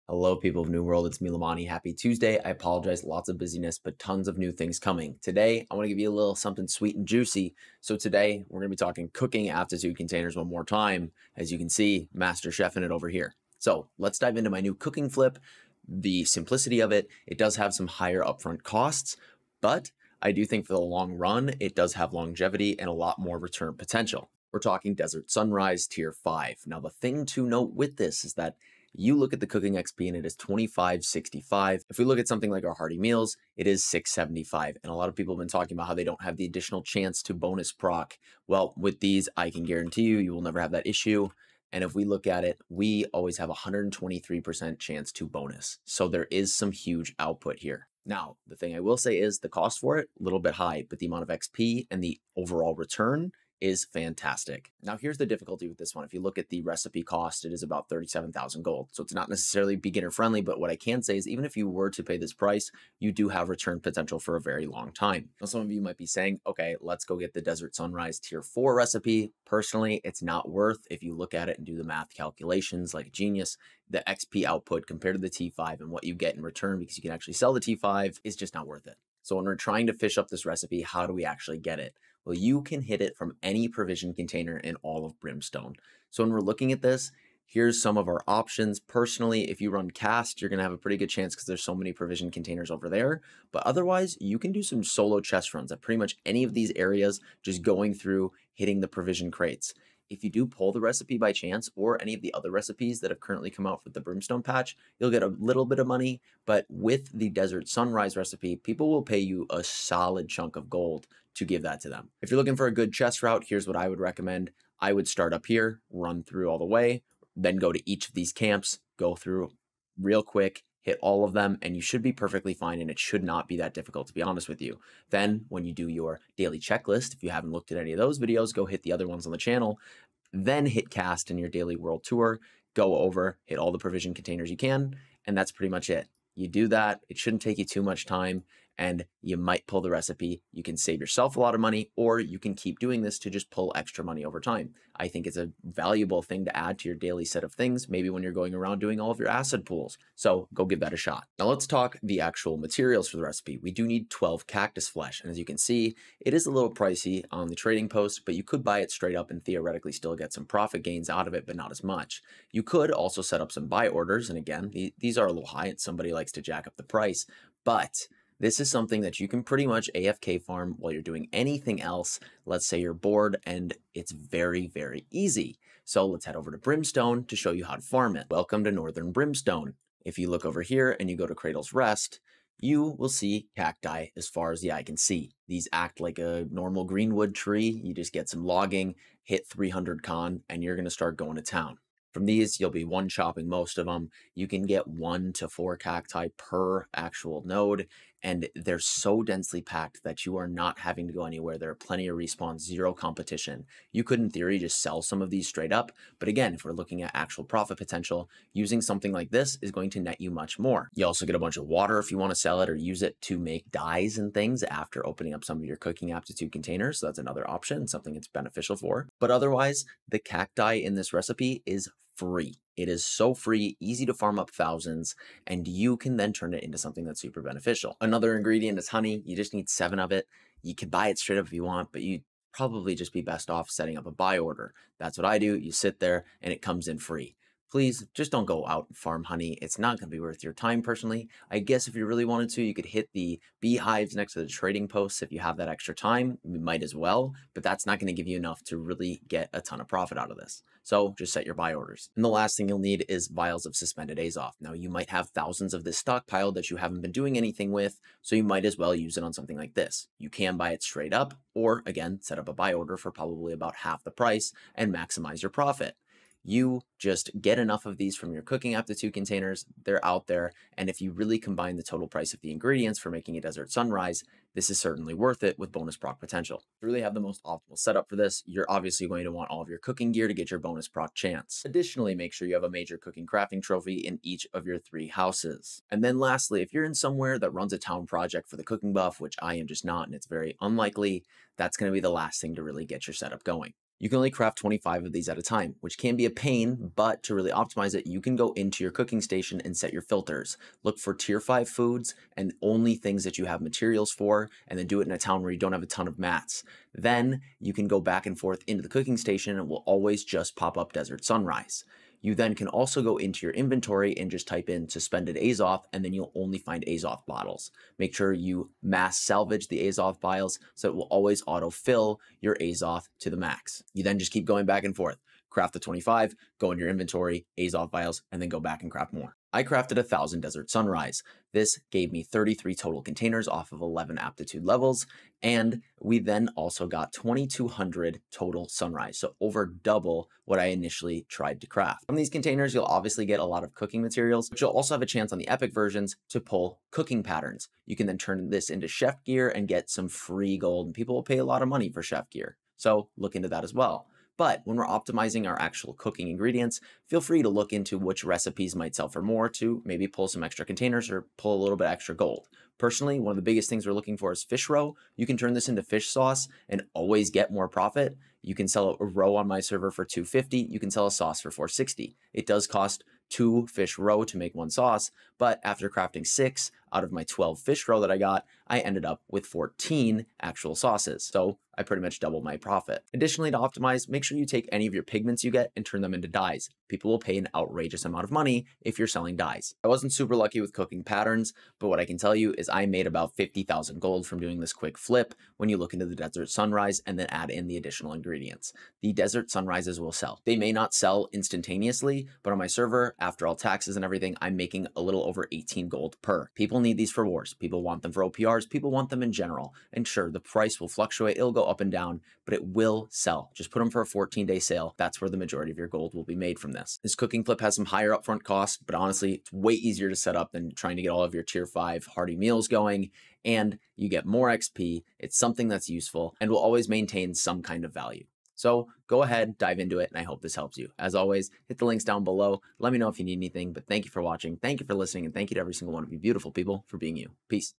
Hello, people of New World. It's me, Lamani. Happy Tuesday. I apologize. Lots of busyness, but tons of new things coming. Today, I want to give you a little something sweet and juicy. So today, we're going to be talking cooking aptitude containers one more time. As you can see, Master Chef in it over here. So let's dive into my new cooking flip. The simplicity of it, it does have some higher upfront costs, but I do think for the long run, it does have longevity and a lot more return potential. We're talking Desert Sunrise Tier 5. Now, the thing to note with this is that you look at the cooking XP and it is 2565. If we look at something like our hearty meals, it is 675. And a lot of people have been talking about how they don't have the additional chance to bonus proc. Well, with these, I can guarantee you, you will never have that issue. And if we look at it, we always have a 123% chance to bonus. So there is some huge output here. Now, the thing I will say is the cost for it, a little bit high, but the amount of XP and the overall return is fantastic. Now, here's the difficulty with this one. If you look at the recipe cost, it is about 37,000 gold. So it's not necessarily beginner friendly, but what I can say is even if you were to pay this price, you do have return potential for a very long time. Now, some of you might be saying, okay, let's go get the Desert Sunrise Tier 4 recipe. Personally, it's not worth, if you look at it and do the math calculations like a genius, the XP output compared to the T5 and what you get in return because you can actually sell the T5 is just not worth it. So when we're trying to fish up this recipe, how do we actually get it? Well, you can hit it from any provision container in all of Brimstone. So when we're looking at this, here's some of our options. Personally, if you run cast, you're going to have a pretty good chance because there's so many provision containers over there. But otherwise, you can do some solo chest runs at pretty much any of these areas, just going through, hitting the provision crates. If you do pull the recipe by chance or any of the other recipes that have currently come out with the Brimstone patch, you'll get a little bit of money. But with the Desert Sunrise recipe, people will pay you a solid chunk of gold to give that to them. If you're looking for a good chest route, here's what I would recommend. I would start up here, run through all the way, then go to each of these camps, go through real quick, hit all of them, and you should be perfectly fine, and it should not be that difficult, to be honest with you. Then, when you do your daily checklist, if you haven't looked at any of those videos, go hit the other ones on the channel, then hit cast in your daily world tour, go over, hit all the provision containers you can, and that's pretty much it. You do that, it shouldn't take you too much time, and you might pull the recipe. You can save yourself a lot of money, or you can keep doing this to just pull extra money over time. I think it's a valuable thing to add to your daily set of things, maybe when you're going around doing all of your acid pools. So go give that a shot. Now let's talk the actual materials for the recipe. We do need 12 cactus flesh, and as you can see, it is a little pricey on the trading post, but you could buy it straight up and theoretically still get some profit gains out of it, but not as much. You could also set up some buy orders, and again, these are a little high and somebody likes to jack up the price, but this is something that you can pretty much AFK farm while you're doing anything else. Let's say you're bored and it's very, very easy. So let's head over to Brimstone to show you how to farm it. Welcome to Northern Brimstone. If you look over here and you go to Cradle's Rest, you will see cacti as far as the eye can see. These act like a normal greenwood tree. You just get some logging, hit 300 con, and you're going to start going to town. From these, you'll be one chopping most of them. You can get 1 to 4 cacti per actual node, and they're so densely packed that you are not having to go anywhere. There are plenty of respawns, zero competition. You could, in theory, just sell some of these straight up, but again, if we're looking at actual profit potential, using something like this is going to net you much more. You also get a bunch of water if you want to sell it or use it to make dyes and things after opening up some of your cooking aptitude containers, so that's another option, something it's beneficial for. But otherwise, the cacti in this recipe is free. It is so free, easy to farm up thousands, and you can then turn it into something that's super beneficial. Another ingredient is honey. You just need 7 of it. You can buy it straight up if you want, but you probably just be best off setting up a buy order. That's what I do. You sit there and it comes in free. Please just don't go out and farm honey. It's not going to be worth your time personally. I guess if you really wanted to, you could hit the beehives next to the trading posts. If you have that extra time, you might as well, but that's not going to give you enough to really get a ton of profit out of this. So just set your buy orders. And the last thing you'll need is vials of suspended Azoth. Now you might have thousands of this stockpiled that you haven't been doing anything with, so you might as well use it on something like this. You can buy it straight up, or again, set up a buy order for probably about half the price and maximize your profit. You just get enough of these from your cooking aptitude containers. They're out there. And if you really combine the total price of the ingredients for making a Desert Sunrise, this is certainly worth it with bonus proc potential. To really have the most optimal setup for this, you're obviously going to want all of your cooking gear to get your bonus proc chance. Additionally, make sure you have a major cooking crafting trophy in each of your 3 houses. And then lastly, if you're in somewhere that runs a town project for the cooking buff, which I am just not, and it's very unlikely, that's going to be the last thing to really get your setup going. You can only craft 25 of these at a time, which can be a pain, but to really optimize it, you can go into your cooking station and set your filters. Look for tier 5 foods and only things that you have materials for, and then do it in a town where you don't have a ton of mats. Then you can go back and forth into the cooking station and it will always just pop up Desert Sunrise. You then can also go into your inventory and just type in suspended Azoth, and then you'll only find Azoth bottles. Make sure you mass salvage the Azoth vials so it will always autofill your Azoth to the max. You then just keep going back and forth. Craft the 25, go in your inventory, Azoth vials, and then go back and craft more. I crafted 1,000 Desert Sunrise. This gave me 33 total containers off of 11 aptitude levels, and we then also got 2,200 total Sunrise, so over double what I initially tried to craft. From these containers, you'll obviously get a lot of cooking materials, but you'll also have a chance on the epic versions to pull cooking patterns. You can then turn this into chef gear and get some free gold, and people will pay a lot of money for chef gear, so look into that as well. But when we're optimizing our actual cooking ingredients, feel free to look into which recipes might sell for more to maybe pull some extra containers or pull a little bit extra gold. Personally, one of the biggest things we're looking for is fish roe. You can turn this into fish sauce and always get more profit. You can sell a roe on my server for $250. You can sell a sauce for $460. It does cost 2 fish roe to make 1 sauce, but after crafting 6 out of my 12 fish roe that I got, I ended up with 14 actual sauces. So I pretty much doubled my profit. Additionally, to optimize, make sure you take any of your pigments you get and turn them into dyes. People will pay an outrageous amount of money if you're selling dyes. I wasn't super lucky with cooking patterns, but what I can tell you is I made about 50,000 gold from doing this quick flip when you look into the Desert Sunrise and then add in the additional ingredients. The Desert Sunrises will sell. They may not sell instantaneously, but on my server, after all taxes and everything, I'm making a little over 18 gold per. People need these for wars. People want them for OPRs. People want them in general. And sure, the price will fluctuate. It'll go up and down, but it will sell. Just put them for a 14-day sale. That's where the majority of your gold will be made from this. This cooking flip has some higher upfront costs, but honestly, it's way easier to set up than trying to get all of your tier 5 hearty meals going, and you get more XP. It's something that's useful and will always maintain some kind of value. So go ahead, dive into it, and I hope this helps you. As always, hit the links down below. Let me know if you need anything, but thank you for watching. Thank you for listening, and thank you to every single one of you beautiful people for being you. Peace.